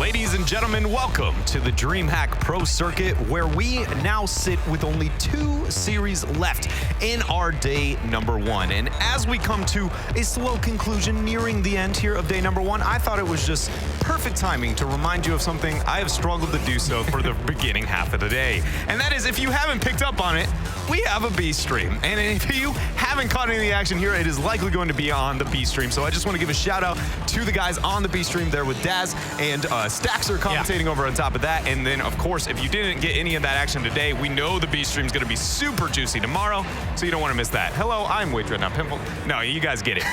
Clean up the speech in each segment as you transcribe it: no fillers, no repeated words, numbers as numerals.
Ladies and gentlemen, welcome to the DreamHack Pro Circuit, where we now sit with only 2 series left in our day number 1. And as we come to a slow conclusion nearing the end here of day number 1, I thought it was just perfect timing to remind you of something I have struggled to do so for the beginning half of the day. And that is, if you haven't picked up on it, we have a B stream. And if you haven't caught any of the action here, it is likely going to be on the B stream. So I just want to give a shout out to the guys on the B stream there with Daz and Stacks are commentating over on top of that. And then, of course, if you didn't get any of that action today, we know the B stream is going to be super juicy tomorrow, so you don't want to miss that. Hello, I'm Wade Dread, not Pimple. No, you guys get it.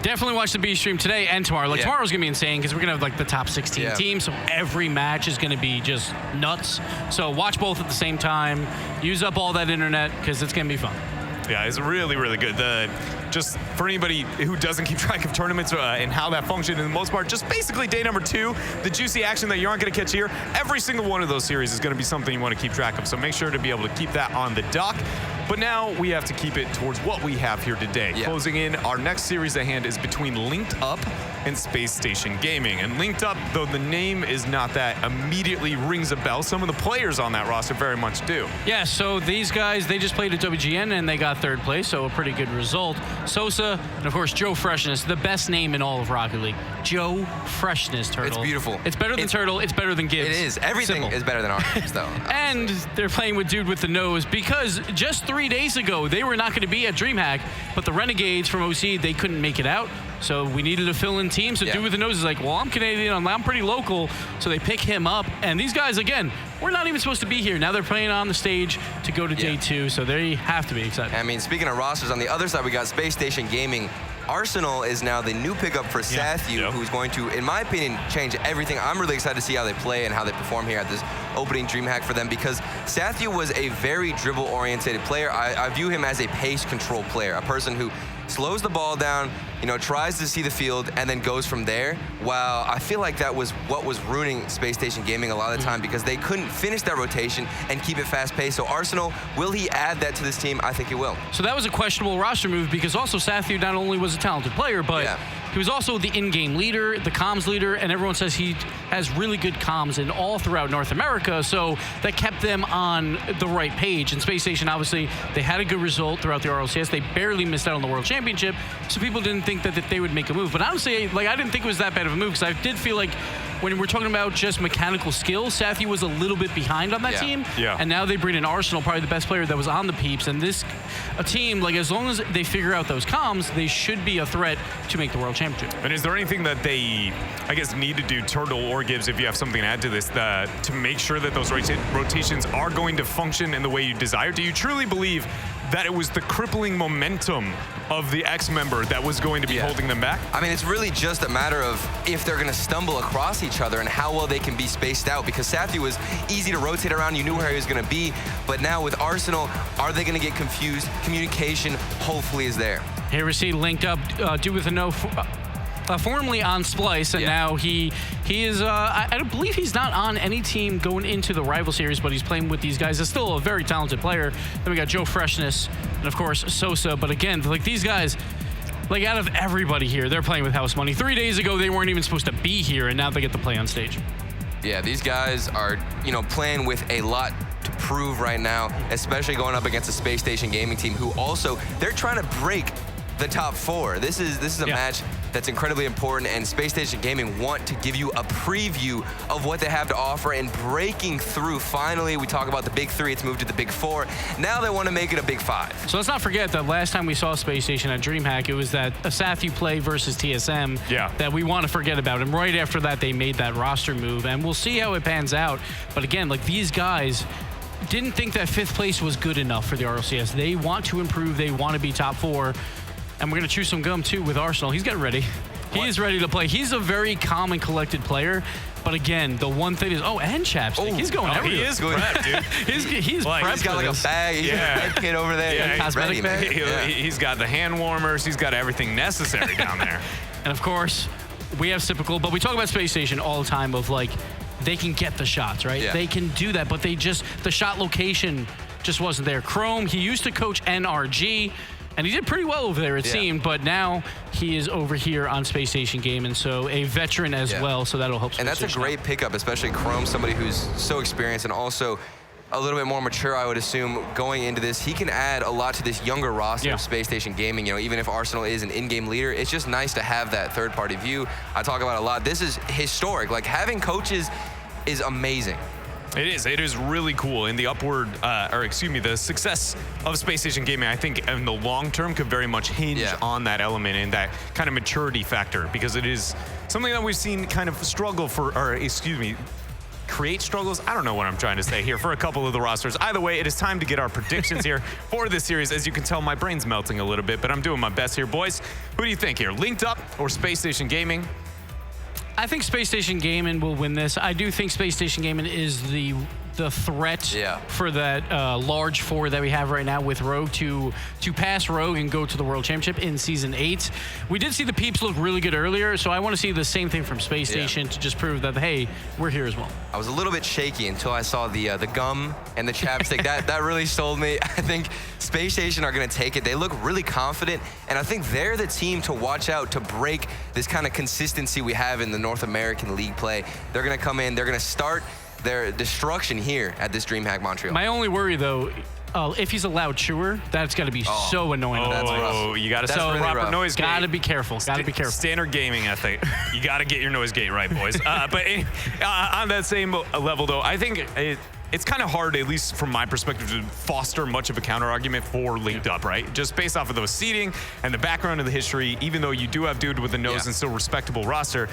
Definitely watch the B stream today and tomorrow. Like tomorrow's gonna be insane because we're gonna have like the top 16 teams, so every match is gonna be just nuts. So watch both at the same time. Use up all that internet because it's gonna be fun. Yeah, it's really, really good. Just for anybody who doesn't keep track of tournaments and how that functioned, in the most part, just basically day number 2, the juicy action that you aren't going to catch here, every single one of those series is going to be something you want to keep track of. So make sure to be able to keep that on the dock. But now we have to keep it towards what we have here today. Closing in, our next series at hand is between Linked Up and Spacestation Gaming. And Linked Up, though the name is not that immediately rings a bell, some of the players on that roster very much do. Yeah, so these guys, they just played at WGN and they got 3rd place, so a pretty good result. Sosa, and of course, Joe Freshness, the best name in all of Rocket League. Joe Freshness, Turtle. It's beautiful. It's better than Turtle, it's better than Gibbs. It is. Everything is better than ours, though. And they're playing with Dude with the Nose because just 3 days ago, they were not going to be at DreamHack, but the Renegades from OC, they couldn't make it out. So we needed to fill in team. So Dude with the Nose is like, well, I'm Canadian, I'm pretty local. So they pick him up. And these guys, again, we're not even supposed to be here. Now they're playing on the stage to go to day 2. So they have to be excited. I mean, speaking of rosters, on the other side, we got Space Station Gaming. Arsenal is now the new pickup for Sathu, who's going to, in my opinion, change everything. I'm really excited to see how they play and how they perform here at this opening DreamHack for them, because Sathu was a very dribble-oriented player. I view him as a pace control player, a person who slows the ball down, you know, tries to see the field, and then goes from there. While I feel like that was what was ruining Space Station Gaming a lot of the time, because they couldn't finish that rotation and keep it fast-paced. So Arsenal, will he add that to this team? I think he will. So that was a questionable roster move, because also Sathu not only was a talented player, but he was also the in-game leader, the comms leader, and everyone says he has really good comms in all throughout North America, so that kept them on the right page. And Space Station, obviously, they had a good result throughout the RLCS. They barely missed out on the World Championship, so people didn't think that they would make a move. But honestly, like, I didn't think it was that bad of a move, because I did feel like when we're talking about just mechanical skill, Sathu was a little bit behind on that team. And now they bring in Arsenal, probably the best player that was on the Peeps. And a team, like, as long as they figure out those comms, they should be a threat to make the World Championship. And is there anything that they, I guess, need to do, Turtle or Gibbs, if you have something to add to this, to make sure that those rotations are going to function in the way you desire? Do you truly believe that it was the crippling momentum of the X-member that was going to be holding them back? I mean, it's really just a matter of if they're going to stumble across each other and how well they can be spaced out, because Sathu was easy to rotate around. You knew where he was going to be. But now with Arsenal, are they going to get confused? Communication, hopefully, is there. Here we see Linked Up, Dude with a No, formerly on Splice, and now he is, I don't believe he's not on any team going into the rival series, but he's playing with these guys. He's still a very talented player. Then we got Joe Freshness, and of course, Sosa. But again, like, these guys, like, out of everybody here, they're playing with house money. 3 days ago, they weren't even supposed to be here, and now they get to play on stage. Yeah, these guys are, you know, playing with a lot to prove right now, especially going up against a Space Station Gaming team who also, they're trying to break the top 4. This is a match that's incredibly important, and Space Station Gaming want to give you a preview of what they have to offer and breaking through. Finally, we talk about the big 3, it's moved to the big 4. Now they want to make it a big 5. So let's not forget that last time we saw Space Station at DreamHack, it was that a Sathu play versus TSM that we want to forget about. And right after that, they made that roster move, and we'll see how it pans out. But again, like, these guys didn't think that 5th place was good enough for the RLCS. They want to improve, they want to be top 4. And we're going to chew some gum, too, with Arsenal. He's getting ready. He is ready to play. He's a very calm and collected player. But again, the one thing is, and chapstick. He's going everywhere. He is prepped, dude. he's prepped. He's got like a bag. He's got a head kit over there. Yeah, cosmetic bag. He's got the hand warmers. He's got everything necessary down there. And of course, we have Typical. But we talk about Space Station all the time of, like, they can get the shots, right? They can do that, but the shot location just wasn't there. Chrome, he used to coach NRG. And he did pretty well over there, it seemed, but now he is over here on Space Station Gaming, so a veteran as well, so that'll help Space And that's Station a great pickup, especially Chrome, somebody who's so experienced and also a little bit more mature, I would assume, going into this. He can add a lot to this younger roster of Space Station Gaming. You know, even if Arsenal is an in-game leader, it's just nice to have that third-party view. I talk about it a lot. This is historic. Like, having coaches is amazing. It is. It is really cool. And the the success of Space Station Gaming, I think, in the long term, could very much hinge on that element and that kind of maturity factor, because it is something that we've seen kind of struggle create struggles. I don't know what I'm trying to say here for a couple of the rosters. Either way, it is time to get our predictions here for this series. As you can tell, my brain's melting a little bit, but I'm doing my best here, boys. Who do you think here? Linked Up or Space Station Gaming? I think Space Station Gaming will win this. I do think Space Station Gaming is the threat for that large four that we have right now, with Rogue to pass Rogue and go to the World Championship in Season 8. We did see the Peeps look really good earlier, so I want to see the same thing from Space Station to just prove that, hey, we're here as well. I was a little bit shaky until I saw the gum and the chapstick. that really sold me. I think Space Station are going to take it. They look really confident, and I think they're the team to watch out to break this kind of consistency we have in the North American League play. They're going to come in. They're going to start their destruction here at this DreamHack Montreal. My only worry, though, if he's a loud chewer, that's got to be so annoying. That's rough. You got to set the proper noise gate. Got to be careful. Got to be careful. Standard gaming ethic. You got to get your noise gate right, boys. But on that same level, though, I think it's kind of hard, at least from my perspective, to foster much of a counter argument for Linked Up, right? Just based off of those seeding and the background of the history, even though you do have dude with a nose and still respectable roster,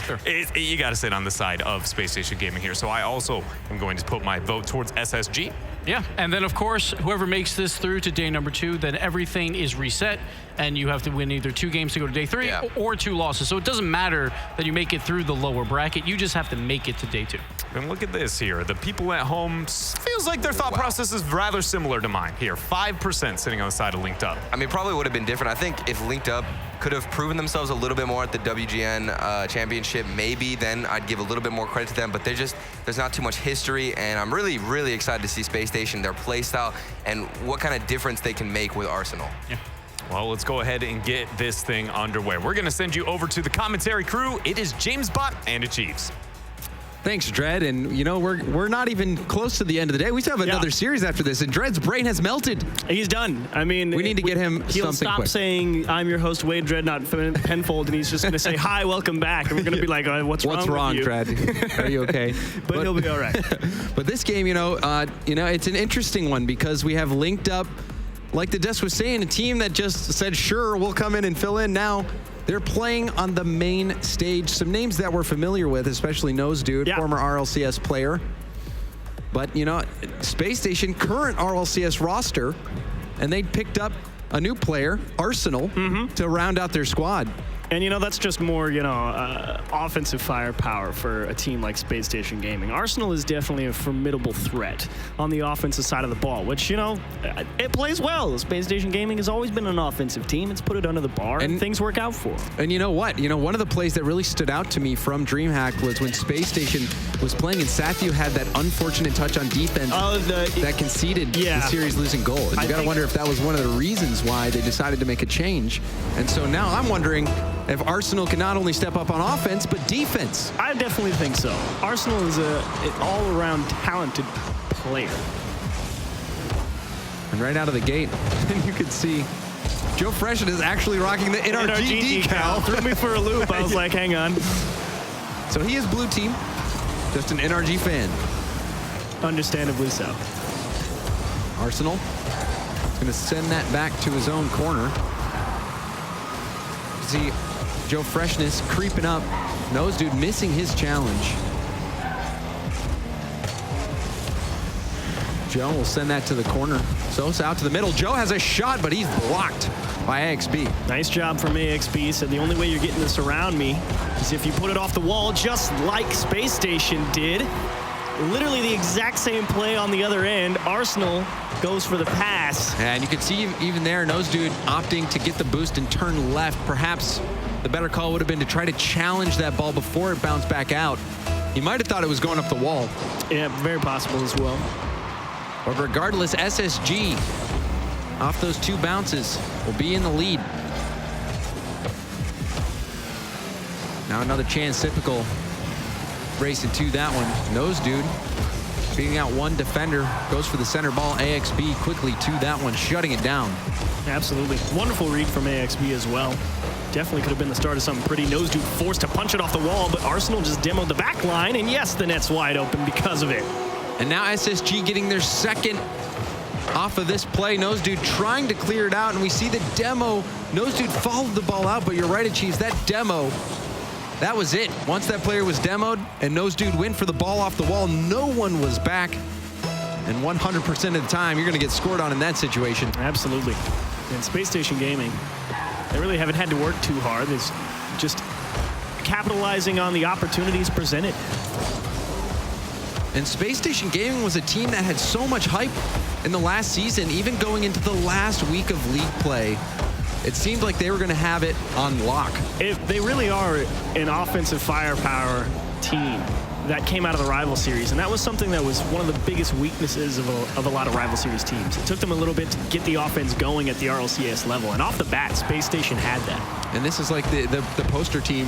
you got to sit on the side of Space Station Gaming here. So I also am going to put my vote towards SSG. Yeah, and then of course, whoever makes this through to day number 2, then everything is reset, and you have to win either 2 games to go to day 3 or 2 losses. So it doesn't matter that you make it through the lower bracket, you just have to make it to day 2. And look at this here. The people at home, feels like their thought process is rather similar to mine here. 5% sitting on the side of Linked Up. I mean, probably would have been different. I think if Linked Up could have proven themselves a little bit more at the WGN championship, maybe then I'd give a little bit more credit to them, but there's not too much history, and I'm really, really excited to see Space Station, their play style, and what kind of difference they can make with Arsenal. Yeah. Well, let's go ahead and get this thing underway. We're going to send you over to the commentary crew. It is James Bott and Achieves. Thanks, Dredd. And, you know, we're not even close to the end of the day. We still have another series after this, and Dredd's brain has melted. He's done. I mean, we need to get him he'll something stop quick. saying, I'm your host, Wade Dredd, not Penfold, and he's just going to say, hi, welcome back. And we're going to be like, what's wrong with you? Dredd? Are you okay? but he'll be all right. But this game, it's an interesting one because we have Linked Up, like the desk was saying, a team that just said, sure, we'll come in and fill in. Now they're playing on the main stage. Some names that we're familiar with, especially Nose Dude, former RLCS player. But, you know, Space Station, current RLCS roster, and they picked up a new player, Arsenal, to round out their squad. And, you know, that's just more, offensive firepower for a team like Space Station Gaming. Arsenal is definitely a formidable threat on the offensive side of the ball, which, it plays well. Space Station Gaming has always been an offensive team. It's put it under the bar, and things work out for them. And you know what? One of the plays that really stood out to me from DreamHack was when Space Station was playing, and Sathu had that unfortunate touch on defense that conceded the series losing goal. And you got to wonder if that was one of the reasons why they decided to make a change. And so now I'm wondering if Arsenal can not only step up on offense, but defense. I definitely think so. Arsenal is an all-around talented player. And right out of the gate, you could see Joe Freshen is actually rocking the NRG decal. Threw me for a loop. I was like, hang on. So he is blue team, just an NRG fan. Understandably so. Arsenal is going to send that back to his own corner. See Joe Freshness creeping up. Nose Dude missing his challenge. Joe will send that to the corner. Sosa out to the middle. Joe has a shot, but he's blocked by AXB. Nice job from AXB. Said the only way you're getting this around me is if you put it off the wall, just like Space Station did. Literally the exact same play on the other end. Arsenal goes for the pass. And you can see even there, Nose Dude opting to get the boost and turn left. Perhaps the better call would have been to try to challenge that ball before it bounced back out. He might have thought it was going up the wall. Yeah, very possible as well. But regardless, SSG off those 2 bounces will be in the lead. Now another chance, typical racing to that one. Nose Dude beating out 1 defender, goes for the center ball. AXB quickly to that one, shutting it down. Absolutely. Wonderful read from AXB as well. Definitely could have been the start of something pretty. Nose Dude forced to punch it off the wall, but Arsenal just demoed the back line, and yes, the net's wide open because of it. And now SSG getting their second off of this play. Nose Dude trying to clear it out, and we see the demo. Nose Dude followed the ball out, but you're right, Achieves, that demo, that was it. Once that player was demoed and Nose Dude went for the ball off the wall, no one was back. And 100% of the time, you're going to get scored on in that situation. Absolutely. And Spacestation Gaming, they really haven't had to work too hard. It's just capitalizing on the opportunities presented. And Spacestation Gaming was a team that had so much hype in the last season, even going into the last week of league play. It seemed like they were going to have it on lock. They really are an offensive firepower team that came out of the rival series, and that was something that was one of the biggest weaknesses of a lot of rival series teams. It took them a little bit to get the offense going at the RLCS level, and off the bat, Spacestation had that. And this is like the poster team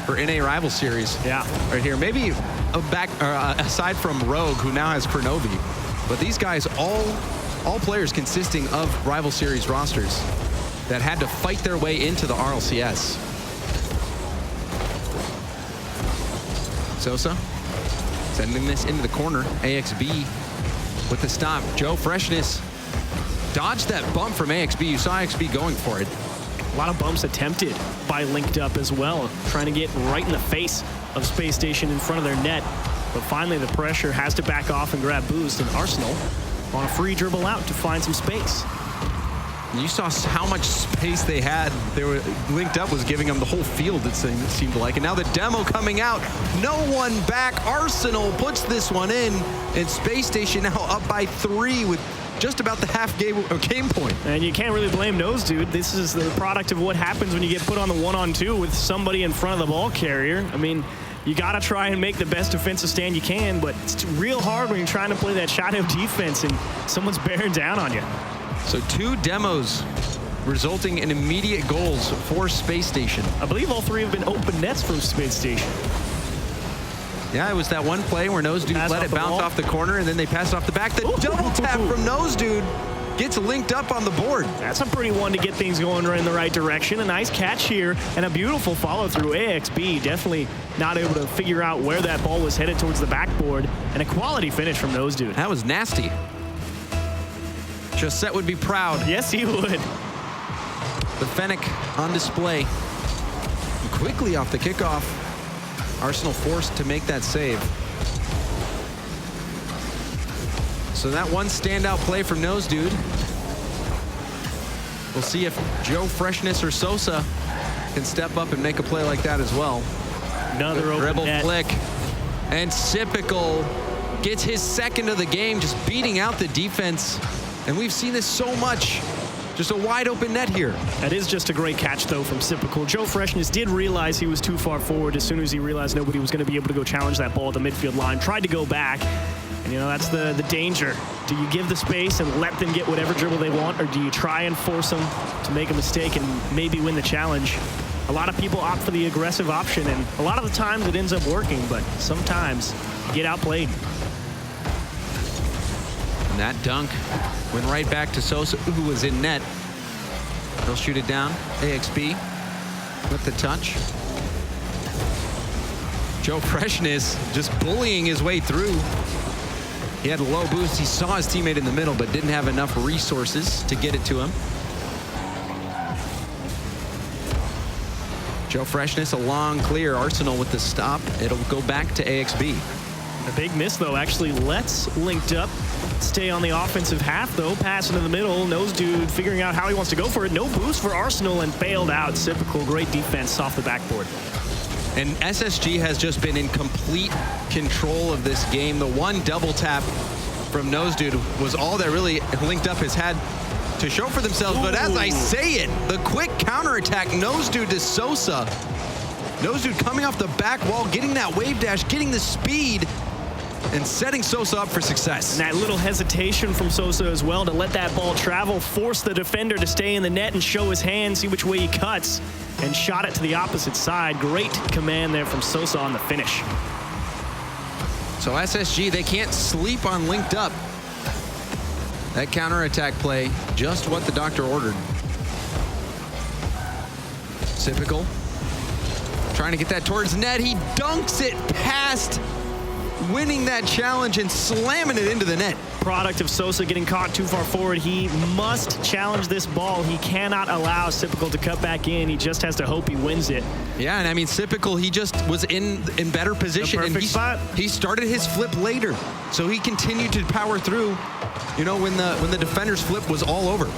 for NA rival series. Yeah, right here. Maybe aside from Rogue, who now has Chronovi, but these guys, all players consisting of rival series rosters that had to fight their way into the RLCS. Sosa sending this into the corner. AXB with the stop. Joe Freshness dodged that bump from AXB. You saw AXB going for it. A lot of bumps attempted by Linked Up as well, trying to get right in the face of Spacestation in front of their net. But finally, the pressure has to back off and grab boost, and Arsenal on a free dribble out to find some space. You saw how much space they had. They were Linked Up was giving them the whole field, it seemed like. And now the demo coming out. No one back. Arsenal puts this one in. And Spacestation now up by 3 with just about the half game point. And you can't really blame Nose Dude. This is the product of what happens when you get put on the 1-on-2 with somebody in front of the ball carrier. I mean, you got to try and make the best defensive stand you can, but it's real hard when you're trying to play that shadow defense and someone's bearing down on you. So 2 demos resulting in immediate goals for Spacestation. I believe all 3 have been open nets from Spacestation. Yeah, it was that one play where Nose Dude let it bounce off the corner, and then they passed off the back. The double tap from Nose Dude gets Linked Up on the board. That's a pretty one to get things going in the right direction. A nice catch here and a beautiful follow through. AXB definitely not able to figure out where that ball was headed towards the backboard, and a quality finish from Nose Dude. That was nasty. Josette would be proud. Yes, he would. The Fennec on display. And quickly off the kickoff, Arsenal forced to make that save. So that one standout play from Nose Dude. We'll see if Joe Freshness or Sosa can step up and make a play like that as well. Another open dribble net. flick. And Sipical gets his second of the game, just beating out the defense. And we've seen this so much. Just a wide open net here. That is just a great catch, though, from Sipical. Joe Freshness did realize he was too far forward as soon as he realized nobody was going to be able to go challenge that ball at the midfield line. Tried to go back. And, you know, that's the danger. Do you give the space and let them get whatever dribble they want, or do you try and force them to make a mistake and maybe win the challenge? A lot of people opt for the aggressive option, and a lot of the times it ends up working, but sometimes you get outplayed. And that dunk went right back to Sosa, who was in net. They'll shoot it down. AXB with the touch. Joe Freshness just bullying his way through. He had a low boost. He saw his teammate in the middle, but didn't have enough resources to get it to him. Joe Freshness, a long clear. Arsenal with the stop. It'll go back to AXB. The big miss, though, actually lets Linked Up stay on the offensive half, though. Pass into the middle. Nose Dude figuring out how he wants to go for it. No boost for Arsenal and bailed out. Typical great defense off the backboard. And SSG has just been in complete control of this game. The one double tap from Nose Dude was all that really Linked Up has had to show for themselves. Ooh. But as I say it, the quick counterattack, Nose Dude to Sosa. Nose Dude coming off the back wall, getting that wave dash, getting the speed. and setting Sosa up for success. And that little hesitation from Sosa as well to let that ball travel, force the defender to stay in the net and show his hand, see which way he cuts, and shot it to the opposite side. Great command there from Sosa on the finish. So SSG, they can't sleep on linked up. That counterattack play, just what the doctor ordered. Sypical trying to get that towards net. He dunks it past, winning that challenge and slamming it into the net. Product of Sosa getting caught too far forward. He must challenge this ball. He cannot allow Sypical to cut back in. He just has to hope he wins it. Yeah, and I mean, Sypical, he just was in better position. The perfect and spot. He started his flip later, so he continued to power through, you know, when the defender's flip was all over.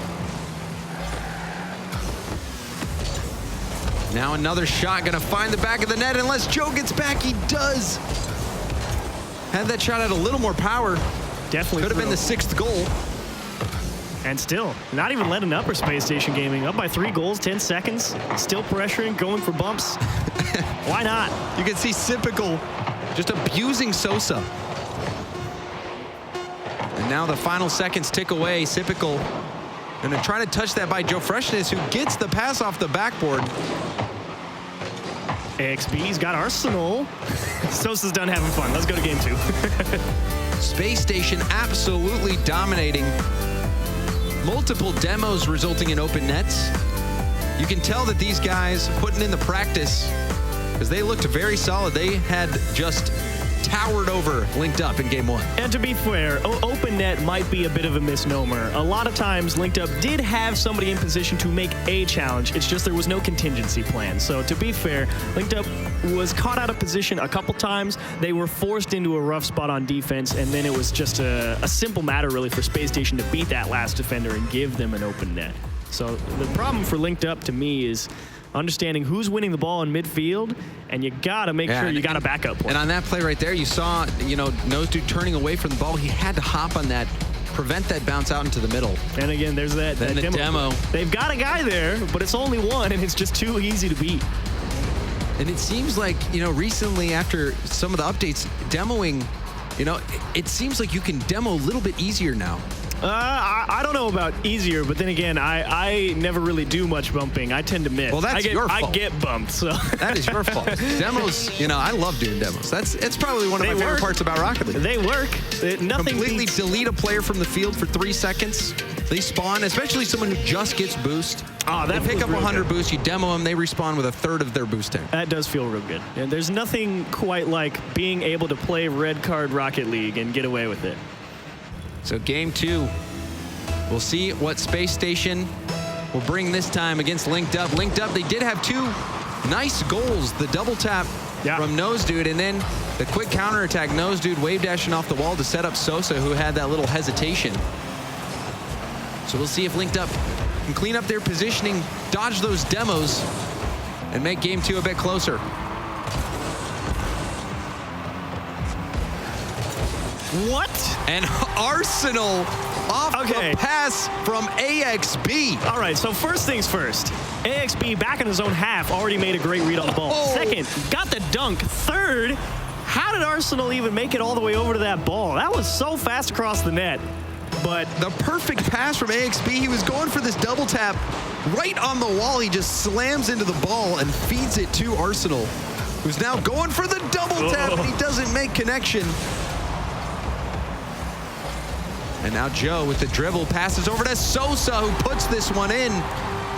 Now another shot, gonna find the back of the net. Unless Joe gets back, he does. Had that shot at a little more power. Definitely could have been the 6th goal. And still, not even letting up for Space Station Gaming. Up by 3 goals, 10 seconds. Still pressuring, going for bumps. Why not? You can see Sypical just abusing Sosa. And now the final seconds tick away. Sypical gonna try to touch that by Joe Freshness, who gets the pass off the backboard. AXB's got Arsenal. Sosa's done having fun. Let's go to game 2. Space Station absolutely dominating. Multiple demos resulting in open nets. You can tell that these guys putting in the practice because they looked very solid. They had just towered over linked up in game 1. And to be fair, open net might be a bit of a misnomer. A lot of times linked up did have somebody in position to make a challenge. It's just there was no contingency plan. So to be fair, linked up was caught out of position a couple times. They were forced into a rough spot on defense, and then it was just a simple matter really for Space Station to beat that last defender and give them an open net. So the problem for linked up to me is understanding who's winning the ball in midfield, and you gotta make sure you got a backup plan. And on that play right there, you saw, you know, Nose Dude turning away from the ball. He had to hop on that, prevent that bounce out into the middle. And again, there's that demo. They've got a guy there, but it's only one, and it's just too easy to beat. And it seems like, you know, recently after some of the updates, demoing, you know, it seems like you can demo a little bit easier now. I don't know about easier, but then again, I never really do much bumping. I tend to miss. Well, that's your fault. I get bumped, so. That is your fault. Demos, you know, I love doing demos. It's probably one of my favorite parts about Rocket League. They work. Nothing completely delete a player from the field for 3 seconds. They spawn, especially someone who just gets boost. Oh, that they pick up 100 boosts, you demo them, they respawn with 1/3 of their boost tank. That does feel real good. And there's nothing quite like being able to play red card Rocket League and get away with it. So game 2, we'll see what Space Station will bring this time against Linked Up. Linked Up, they did have 2 nice goals. The double tap from Nose Dude, and then the quick counterattack. Nose Dude wave dashing off the wall to set up Sosa, who had that little hesitation. So we'll see if Linked Up can clean up their positioning, dodge those demos, and make game 2 a bit closer. What? And Arsenal off the pass from AXB. All right, so first things first. AXB back in his own half already made a great read on the ball. Second, got the dunk. Third, how did Arsenal even make it all the way over to that ball? That was so fast across the net. But the perfect pass from AXB, he was going for this double tap right on the wall. He just slams into the ball and feeds it to Arsenal, who's now going for the double tap, and he doesn't make connection. And now Joe with the dribble passes over to Sosa, who puts this one in.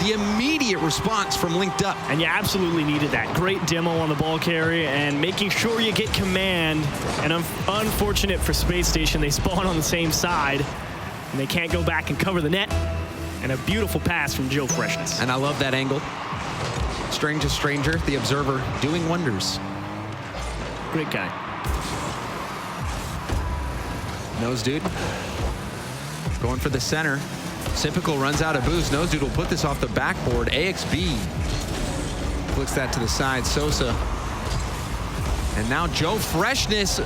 The immediate response from Linked Up. And you absolutely needed that. Great demo on the ball carry and making sure you get command. And unfortunate for Space Station, they spawn on the same side and they can't go back and cover the net. And a beautiful pass from Joe Freshness. And I love that angle. Strange to stranger, the observer doing wonders. Great guy. Nose Dude going for the center. Sypical runs out of boost. Nose Dude will put this off the backboard. AXB flicks that to the side. Sosa. And now Joe Freshness.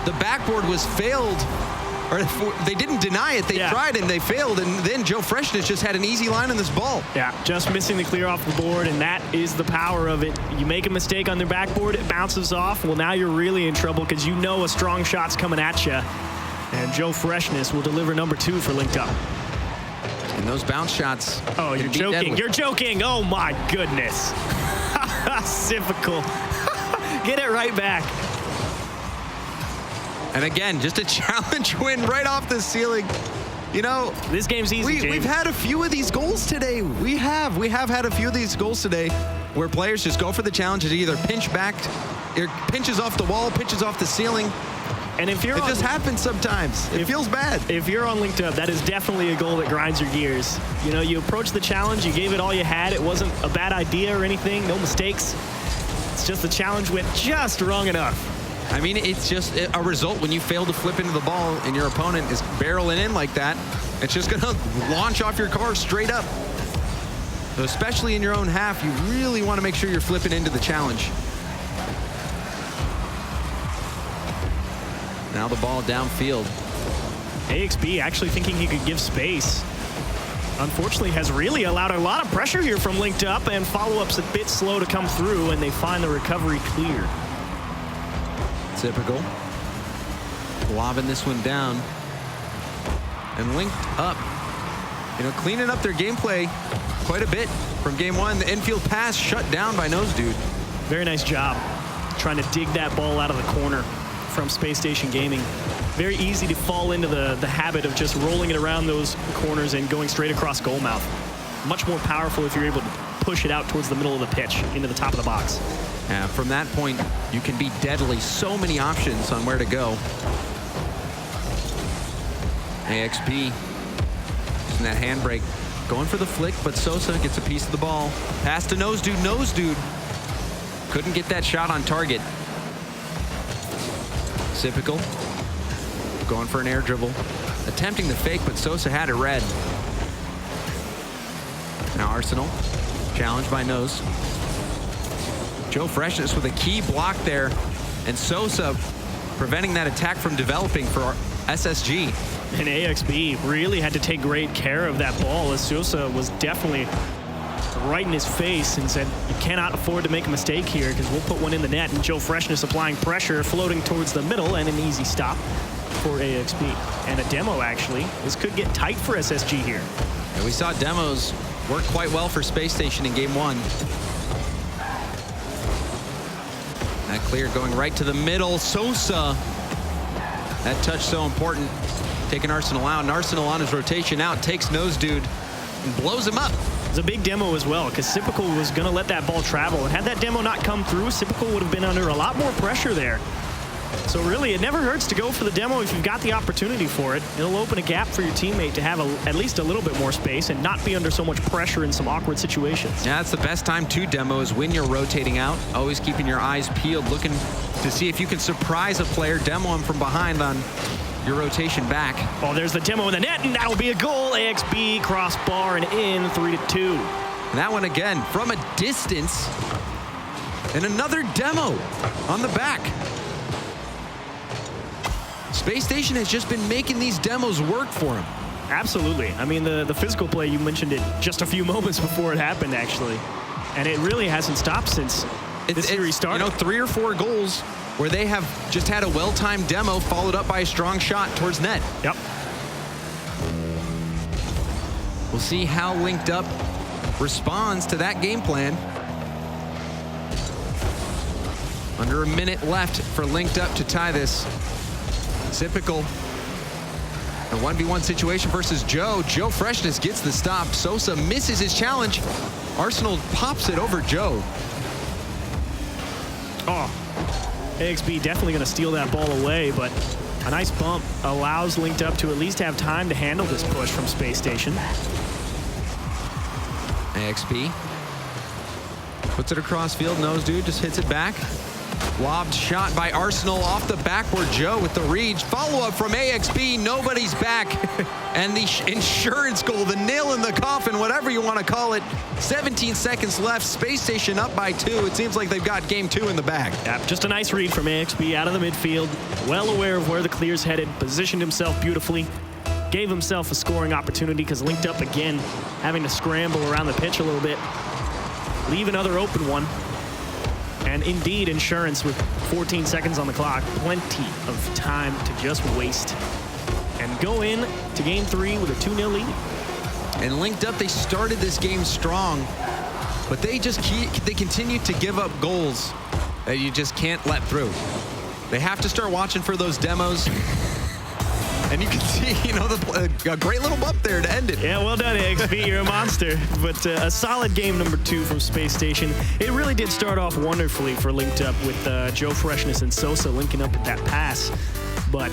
The backboard was failed or they didn't deny it. They tried and they failed, and then Joe Freshness just had an easy line on this ball. Yeah, just missing the clear off the board, and that is the power of it. You make a mistake on their backboard, it bounces off. Well, now you're really in trouble because you know a strong shot's coming at you. And Joe Freshness will deliver number 2 for Linked Up. And those bounce shots. Oh, you're joking. You're joking. Oh, my goodness. Typical. Get it right back. And again, just a challenge win right off the ceiling. You know, this game's easy, James. We've had a few of these goals today. We have had a few of these goals today where players just go for the challenge. It either pinch back, or pinches off the wall, pitches off the ceiling. And if you're it just happens sometimes. It feels bad. If you're on Linked Up, that is definitely a goal that grinds your gears. You know, you approach the challenge, you gave it all you had. It wasn't a bad idea or anything, no mistakes. It's just the challenge went just wrong enough. I mean, it's just a result when you fail to flip into the ball and your opponent is barreling in like that. It's just going to launch off your car straight up. So especially in your own half, you really want to make sure you're flipping into the challenge. Now the ball downfield. AXB actually thinking he could give space. Unfortunately, has really allowed a lot of pressure here from Linked Up, and follow-up's a bit slow to come through, and they find the recovery clear. Typical. Lobbing this one down. And Linked Up, you know, cleaning up their gameplay quite a bit from game 1. The infield pass shut down by Nose Dude. Very nice job trying to dig that ball out of the corner from Space Station Gaming. Very easy to fall into the habit of just rolling it around those corners and going straight across goal mouth. Much more powerful if you're able to push it out towards the middle of the pitch, into the top of the box. From that point, you can be deadly. So many options on where to go. AXB using that handbrake, going for the flick, but Sosa gets a piece of the ball. Pass to Nose Dude. Nose Dude couldn't get that shot on target. Typical. Going for an air dribble. Attempting the fake, but Sosa had it read. Now Arsenal, challenged by Nose. Joe Freshness with a key block there, and Sosa preventing that attack from developing for SSG. And AXB really had to take great care of that ball, as Sosa was definitely right in his face and said, you cannot afford to make a mistake here because we'll put one in the net. And Joe Freshness applying pressure, floating towards the middle, and an easy stop for AXB. And a demo, actually. This could get tight for SSG here. And we saw demos work quite well for Space Station in game 1. That clear going right to the middle. Sosa. That touch so important. Taking Arsenal out, and Arsenal on his rotation out, takes Nose Dude and blows him up. It was a big demo as well, because Sipical was going to let that ball travel. And had that demo not come through, Sipical would have been under a lot more pressure there. So really, it never hurts to go for the demo if you've got the opportunity for it. It'll open a gap for your teammate to have at least a little bit more space and not be under so much pressure in some awkward situations. Yeah, that's the best time to demo is when you're rotating out. Always keeping your eyes peeled, looking to see if you can surprise a player, demo him from behind on your rotation back. Oh, there's the demo in the net, and that'll be a goal. AXB crossbar and in, 3-2. And that one again from a distance. And another demo on the back. Space Station has just been making these demos work for him. Absolutely. I mean, the physical play, you mentioned it just a few moments before it happened, actually. And it really hasn't stopped since this series started. You know, 3 or 4 goals where they have just had a well-timed demo followed up by a strong shot towards net. Yep. We'll see how Linked Up responds to that game plan. Under a minute left for Linked Up to tie this. Typical. A 1v1 situation versus Joe. Joe Freshness gets the stop. Sosa misses his challenge. Arsenal pops it over Joe. Oh, AXB definitely going to steal that ball away, but a nice bump allows Linked Up to at least have time to handle this push from Space Station. AXB puts it across field. Nose Dude just hits it back. Lobbed shot by Arsenal off the backboard. Joe with the reach. Follow-up from AXB. Nobody's back. And the insurance goal, the nail in the coffin, whatever you want to call it. 17 seconds left. Space Station up by 2. It seems like they've got game 2 in the bag. Yeah, just a nice read from AXB out of the midfield. Well aware of where the clear's headed. Positioned himself beautifully. Gave himself a scoring opportunity because linked up again, having to scramble around the pitch a little bit. Leave another open one. And indeed, insurance with 14 seconds on the clock. Plenty of time to just waste. And go in to game 3 with a 2-0 lead. And linked up, they started this game strong, but they continue to give up goals that you just can't let through. They have to start watching for those demos. And you can see, a great little bump there to end it. Yeah, well done, AXB. You're a monster. But a solid game number 2 from Space Station. It really did start off wonderfully for linked up with Joe Freshness and Sosa linking up with that pass. But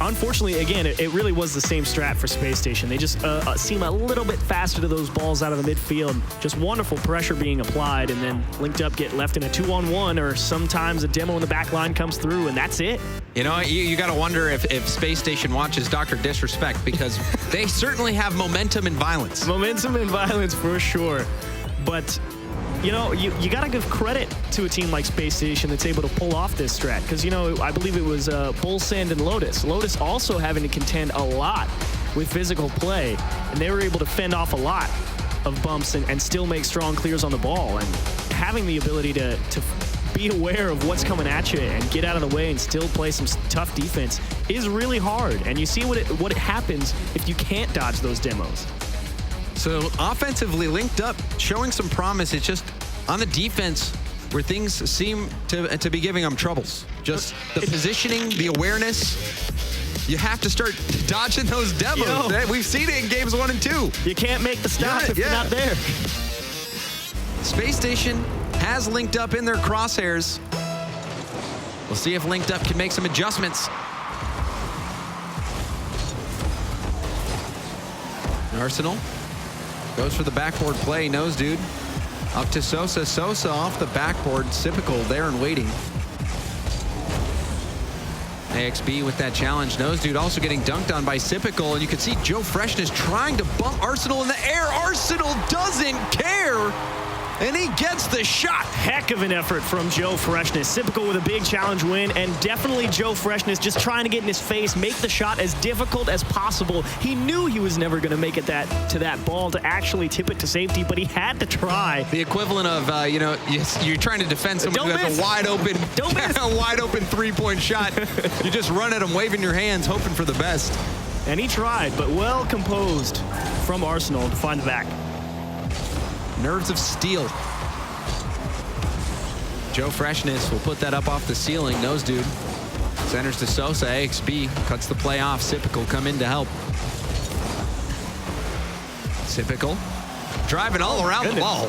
unfortunately, again, it really was the same strat for Space Station. They just seem a little bit faster to those balls out of the midfield. Just wonderful pressure being applied, and then linked up get left in a 2-on-1, or sometimes a demo in the back line comes through, and that's it. You got to wonder if Space Station watches Dr. Disrespect, because they certainly have momentum and violence. Momentum and violence for sure. But you got to give credit to a team like Space Station that's able to pull off this strat. Because, I believe it was Bull Sand and Lotus. Lotus also having to contend a lot with physical play. And they were able to fend off a lot of bumps and still make strong clears on the ball. And having the ability to be aware of what's coming at you and get out of the way and still play some tough defense is really hard. And you see what happens if you can't dodge those demos. So offensively linked up, showing some promise. It's just on the defense where things seem to be giving them troubles. Just the positioning, the awareness. You have to start dodging those demos. We've seen it in games 1 and 2. You can't make the stop if you're not there. Space Station has linked up in their crosshairs. We'll see if linked up can make some adjustments. Arsenal goes for the backboard play. Nose dude up to Sosa. Sosa off the backboard. Sipical there and waiting. AXB with that challenge. Nose dude also getting dunked on by Sipical. And you can see Joe Freshness trying to bump Arsenal in the air. Arsenal doesn't care. And he gets the shot. Heck of an effort from Joe Freshness. Sipical with a big challenge win, and definitely Joe Freshness just trying to get in his face, make the shot as difficult as possible. He knew he was never going to make it to that ball to actually tip it to safety, but he had to try. The equivalent of, you're trying to defend someone who has a wide open three-point shot. You just run at him, waving your hands, hoping for the best. And he tried, but well composed from Arsenal to find the back. Nerves of steel. Joe Freshness will put that up off the ceiling. Nose dude centers to Sosa. AXB cuts the play off. Sipical come in to help. Sipical driving all around the ball.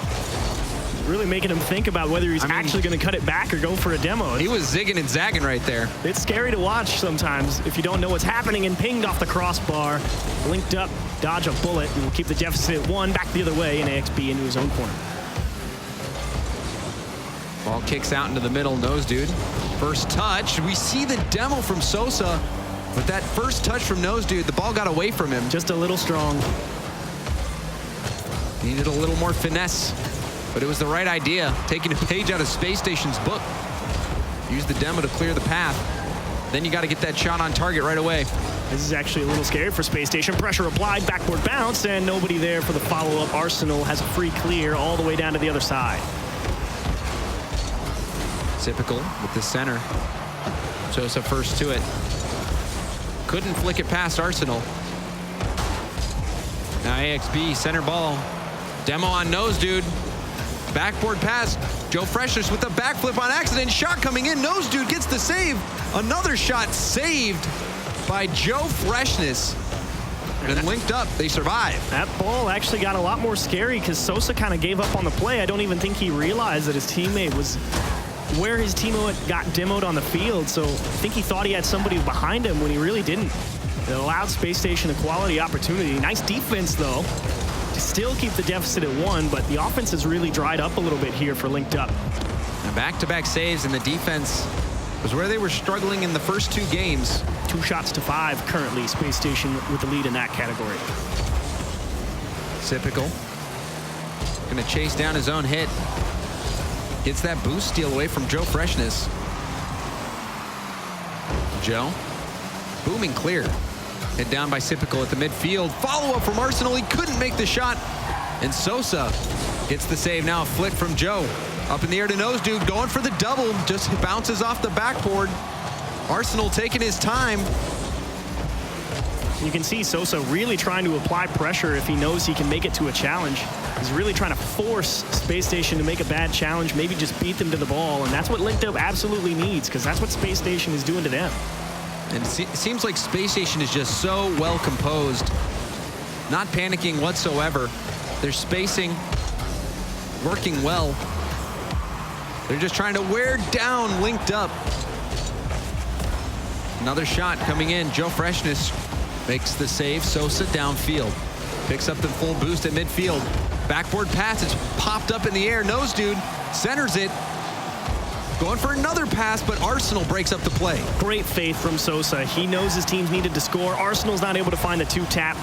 Really making him think about whether he's actually going to cut it back or go for a demo. He was zigging and zagging right there. It's scary to watch sometimes if you don't know what's happening, and pinged off the crossbar. Linked up, dodge a bullet, and will keep the deficit at 1 back the other way, and AXB into his own corner. Ball kicks out into the middle. Nose dude. First touch. We see the demo from Sosa, but that first touch from Nose dude, the ball got away from him. Just a little strong. Needed a little more finesse. But it was the right idea, taking a page out of Space Station's book. Use the demo to clear the path. Then you got to get that shot on target right away. This is actually a little scary for Space Station. Pressure applied, backboard bounce, and nobody there for the follow-up. Arsenal has a free clear all the way down to the other side. Sipical with the center. Sosa first to it. Couldn't flick it past Arsenal. Now AXB, center ball. Demo on Nose dude. Backboard pass. Joe Freshness with the backflip on accident. Shot coming in. Nose dude gets the save. Another shot saved by Joe Freshness. And linked up, they survive. That ball actually got a lot more scary because Sosa kind of gave up on the play. I don't even think he realized that his teammate was where his teammate got demoed on the field. So I think he thought he had somebody behind him when he really didn't. It allowed Space Station a quality opportunity. Nice defense, though, to still keep the deficit at 1, but the offense has really dried up a little bit here for linked up. And back-to-back saves, and the defense was where they were struggling in the first 2 games. 2 shots to 5 currently. Space Station with the lead in that category. Typical. Gonna chase down his own hit. Gets that boost steal away from Joe Freshness. Joe. Booming clear. Hit down by Typical at the midfield. Follow-up from Arsenal. He couldn't make the shot. And Sosa gets the save. Now a flick from Joe. Up in the air to Nose Dude. Going for the double. Just bounces off the backboard. Arsenal taking his time. You can see Sosa really trying to apply pressure if he knows he can make it to a challenge. He's really trying to force Space Station to make a bad challenge, maybe just beat them to the ball, and that's what Linked Up absolutely needs, because that's what Space Station is doing to them. And it seems like Space Station is just so well composed, not panicking whatsoever. They're spacing, working well. They're just trying to wear down Linked Up. Another shot coming in. Joe Freshness makes the save. Sosa downfield. Picks up the full boost at midfield. Backboard pass. It's popped up in the air. Nose Dude centers it. Going for another pass, but Arsenal breaks up the play. Great faith from Sosa. He knows his team's needed to score. Arsenal's not able to find the 2-tap.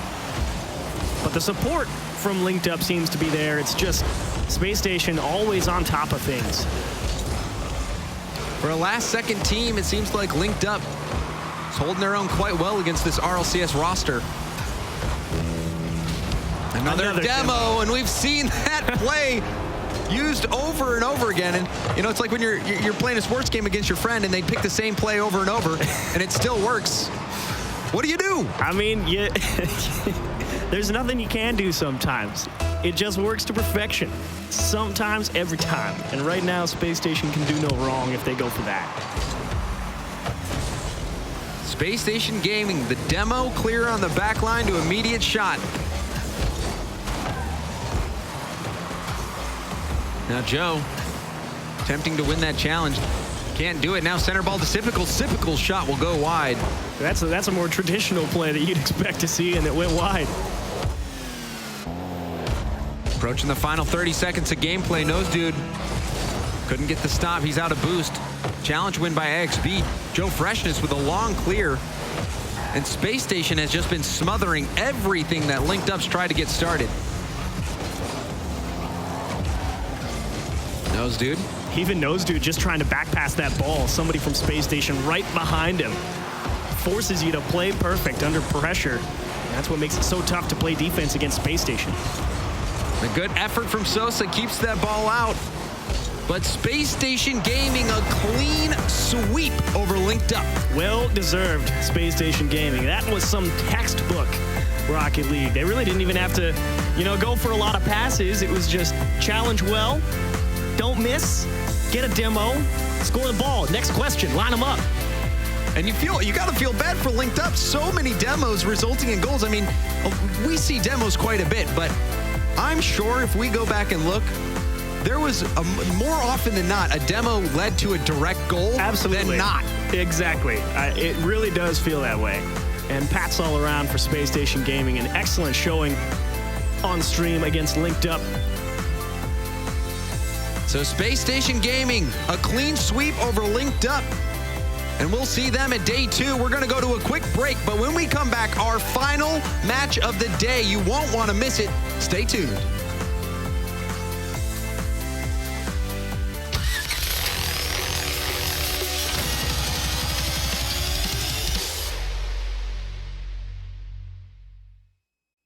But the support from Linked Up seems to be there. It's just Space Station always on top of things. For a last-second team, it seems like Linked Up is holding their own quite well against this RLCS roster. Another demo, and we've seen that play used over and over again. And you know, it's like when you're playing a sports game against your friend and they pick the same play over and over and it still works. What do you do? I mean, there's nothing you can do sometimes. It just works to perfection. Sometimes, every time. And right now, Space Station can do no wrong if they go for that. Space Station Gaming, the demo clear on the back line to immediate shot. Now Joe, attempting to win that challenge. Can't do it. Now center ball to Typical. Typical's shot will go wide. That's a more traditional play that you'd expect to see, and it went wide. Approaching the final 30 seconds of gameplay. Nose Dude couldn't get the stop. He's out of boost. Challenge win by AXB. Joe Freshness with a long clear. And Space Station has just been smothering everything that Linked Up's tried to get started. Nose Dude. Even Nose Dude just trying to back pass that ball. Somebody from Space Station right behind him. Forces you to play perfect under pressure. That's what makes it so tough to play defense against Space Station. A good effort from Sosa keeps that ball out. But Space Station Gaming, a clean sweep over Linked Up. Well deserved, Space Station Gaming. That was some textbook Rocket League. They really didn't even have to, go for a lot of passes. It was just challenge well, don't miss, get a demo, score the ball. Next question, line them up. And you got to feel bad for Linked Up. So many demos resulting in goals. I mean, we see demos quite a bit, but I'm sure if we go back and look, there was more often than not a demo led to a direct goal than not. Exactly. It really does feel that way. And pats all around for Space Station Gaming. An excellent showing on stream against Linked Up. So Space Station Gaming, a clean sweep over Linked Up. And we'll see them at day 2. We're going to go to a quick break, but when we come back, our final match of the day. You won't want to miss it. Stay tuned.